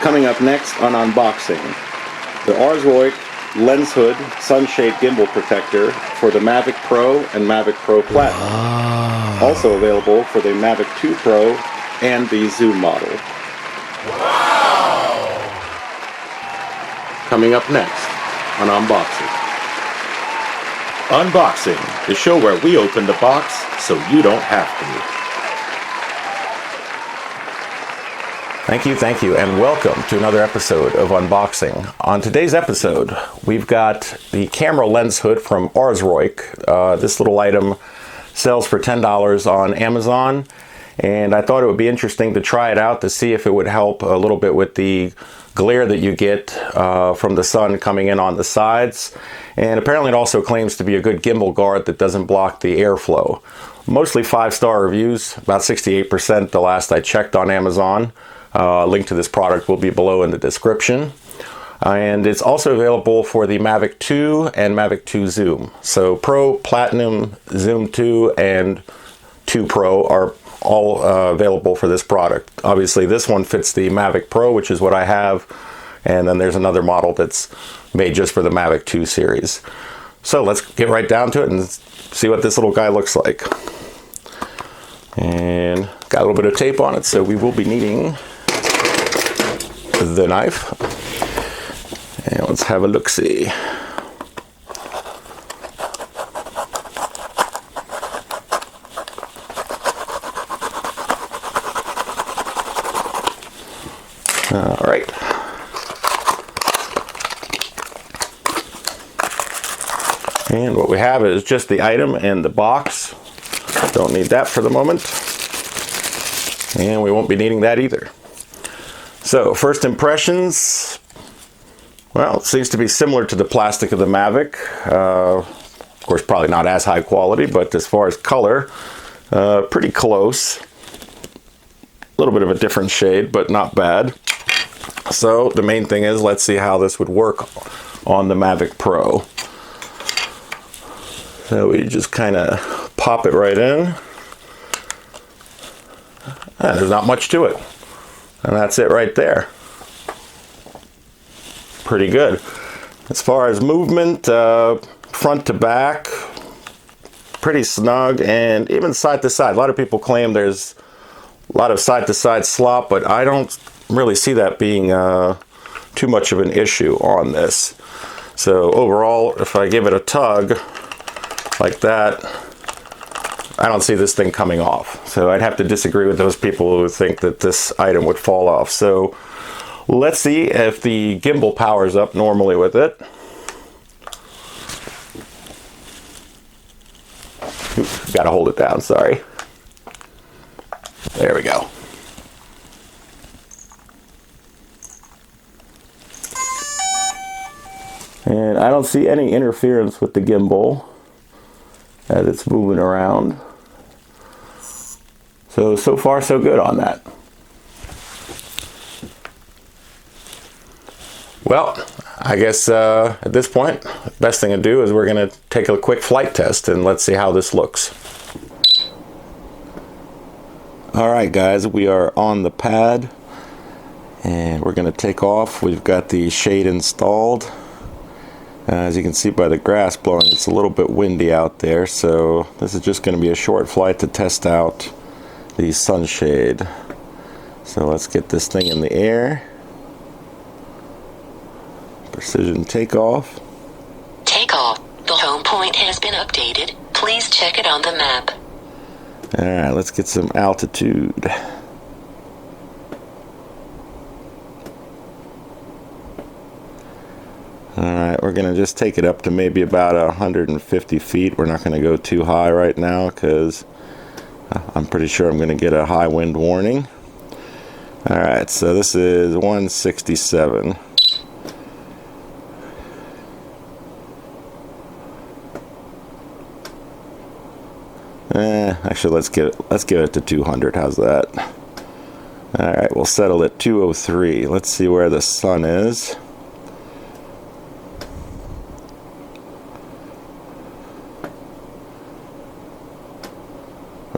Coming up next on unboxing, the Arzroic Lens Hood Sunshade Gimbal Protector for the Mavic Pro and Mavic Pro Platinum. Wow. Also available for the Mavic 2 Pro and the Zoom model. Wow. Coming up next on unboxing. Unboxing, the show where we open the box so you don't have to. Thank you, and welcome to another episode of Unboxing. On today's episode, we've got the camera lens hood from Arzroic. This little item sells for $10 on Amazon, and I thought it would be interesting to try it out to see if it would help a little bit with the glare that you get from the sun coming in on the sides. And apparently it also claims to be a good gimbal guard that doesn't block the airflow. Mostly 5-star reviews, about 68% the last I checked on Amazon. Link to this product will be below in the description. And it's also available for the Mavic 2 and Mavic 2 Zoom. So Pro, Platinum, Zoom 2, and 2 Pro are all available for this product. Obviously this one fits the Mavic Pro, which is what I have. And then there's another model that's made just for the Mavic 2 series. So let's get right down to it and see what this little guy looks like. And got a little bit of tape on it, so we will be needing the knife. And let's have a look-see. All right. And what we have is just the item and the box. Don't need that for the moment. And we won't be needing that either. So, first impressions. Well, it seems to be similar to the plastic of the Mavic. Of course, probably not as high quality, but as far as color, pretty close. A little bit of a different shade, but not bad. So, the main thing is, let's see how this would work on the Mavic Pro. So, we just kind of pop it right in. And there's not much to it. And that's it right there. Pretty good. As far as movement, front to back, pretty snug, and even side to side. A lot of people claim there's a lot of side to side slop, but I don't really see that being too much of an issue on this. So overall, if I give it a tug like that, I don't see this thing coming off. So I'd have to disagree with those people who think that this item would fall off. So let's see if the gimbal powers up normally with it. Oops, gotta hold it down, sorry. There we go. And I don't see any interference with the gimbal as it's moving around. So far so good on that. Well, I guess at this point, the best thing to do is we're gonna take a quick flight test and let's see how this looks. All right, guys, we are on the pad and we're gonna take off. We've got the shade installed. As you can see by the grass blowing, it's a little bit windy out there, so this is just going to be a short flight to test out the sunshade. So let's get this thing in the air. Precision takeoff. Takeoff. The home point has been updated. Please check it on the map. Alright, let's get some altitude. Alright, we're going to just take it up to maybe about 150 feet. We're not going to go too high right now because I'm pretty sure I'm going to get a high wind warning. Alright, so this is 167. Actually, let's give it to 200. How's that? Alright, we'll settle at 203. Let's see where the sun is.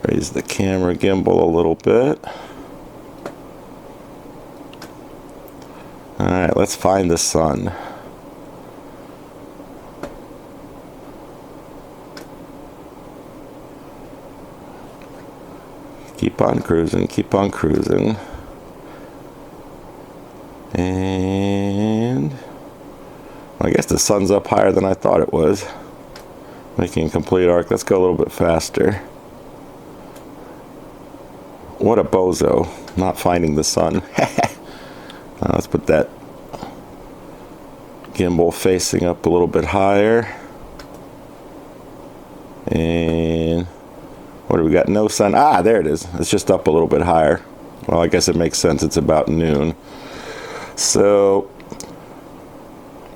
Raise the camera gimbal a little bit. let's find the sun. Keep on cruising, keep on cruising. And I guess the sun's up higher than I thought it was. Making a complete arc. Let's go a little bit faster. What a bozo, not finding the sun. Let's put that gimbal facing up a little bit higher. And what do we got? No sun. Ah, there it is. It's just up a little bit higher. Well, I guess it makes sense. It's about noon. So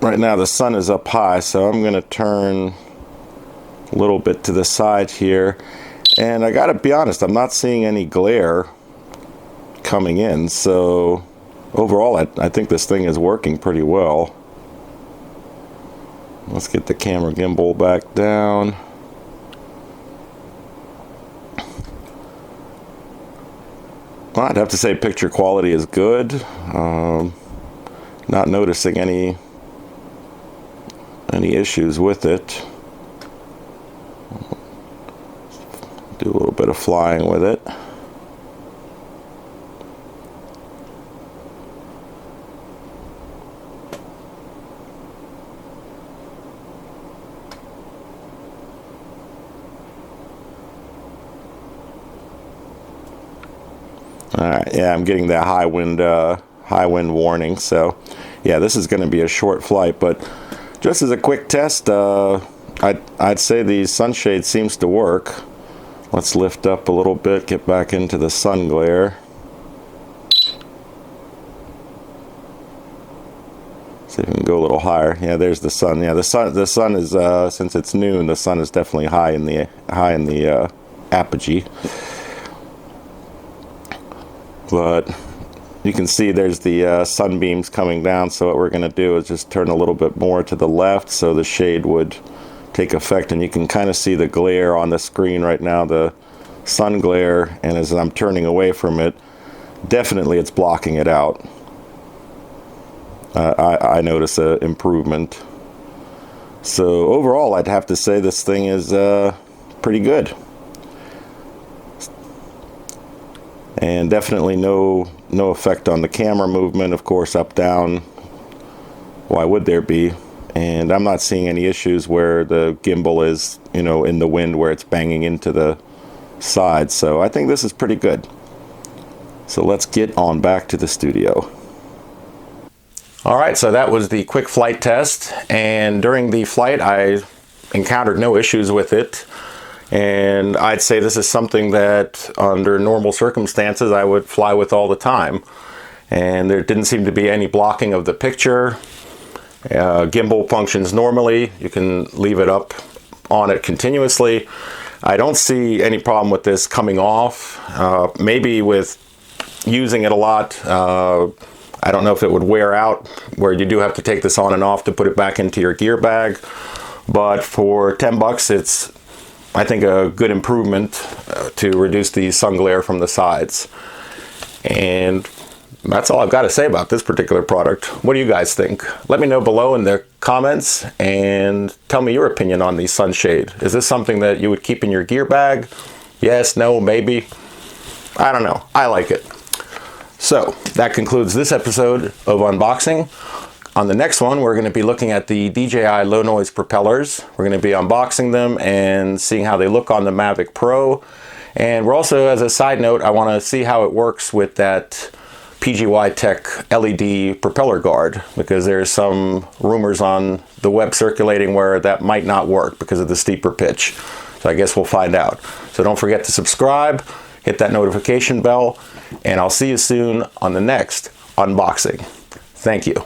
right now the sun is up high, so I'm going to turn a little bit to the side here. And I got to be honest, I'm not seeing any glare coming in. So overall, I think this thing is working pretty well. Let's get the camera gimbal back down. Well, I'd have to say picture quality is good. Not noticing any issues with it. Do a little bit of flying with it. All right, yeah, I'm getting that high wind warning. So, yeah, this is going to be a short flight, but just as a quick test, I'd say the sunshade seems to work. Let's lift up a little bit, get back into the sun glare. See if we can go a little higher. Yeah, there's the sun. Yeah, the sun is since it's noon, the sun is definitely high in the apogee. But you can see there's the sunbeams coming down, so what we're going to do is just turn a little bit more to the left so the shade would take effect, and you can kind of see the glare on the screen right now, the sun glare, and as I'm turning away from it, definitely it's blocking it out. I notice an improvement. So overall, I'd have to say this thing is pretty good. And definitely no effect on the camera movement, of course, up, down. Why would there be? And I'm not seeing any issues where the gimbal is, in the wind where it's banging into the side. So I think this is pretty good. So let's get on back to the studio. All right, so that was the quick flight test. And during the flight, I encountered no issues with it. And I'd say this is something that under normal circumstances I would fly with all the time. And there didn't seem to be any blocking of the picture. Gimbal functions normally. You can leave it up on it continuously. I don't see any problem with this coming off. Maybe with using it a lot, I don't know if it would wear out where you do have to take this on and off to put it back into your gear bag. But for $10, it's, I think, a good improvement to reduce the sun glare from the sides. And that's all I've got to say about this particular product. What do you guys think? Let me know below in the comments and tell me your opinion on the sunshade. Is this something that you would keep in your gear bag? Yes, no, maybe. I don't know. I like it. So that concludes this episode of unboxing. On the next one, we're going to be looking at the DJI low noise propellers. We're going to be unboxing them and seeing how they look on the Mavic Pro. And we're also, as a side note, I want to see how it works with that PGY Tech LED propeller guard, because there's some rumors on the web circulating where that might not work because of the steeper pitch. So I guess we'll find out. So don't forget to subscribe, hit that notification bell, and I'll see you soon on the next unboxing. Thank you.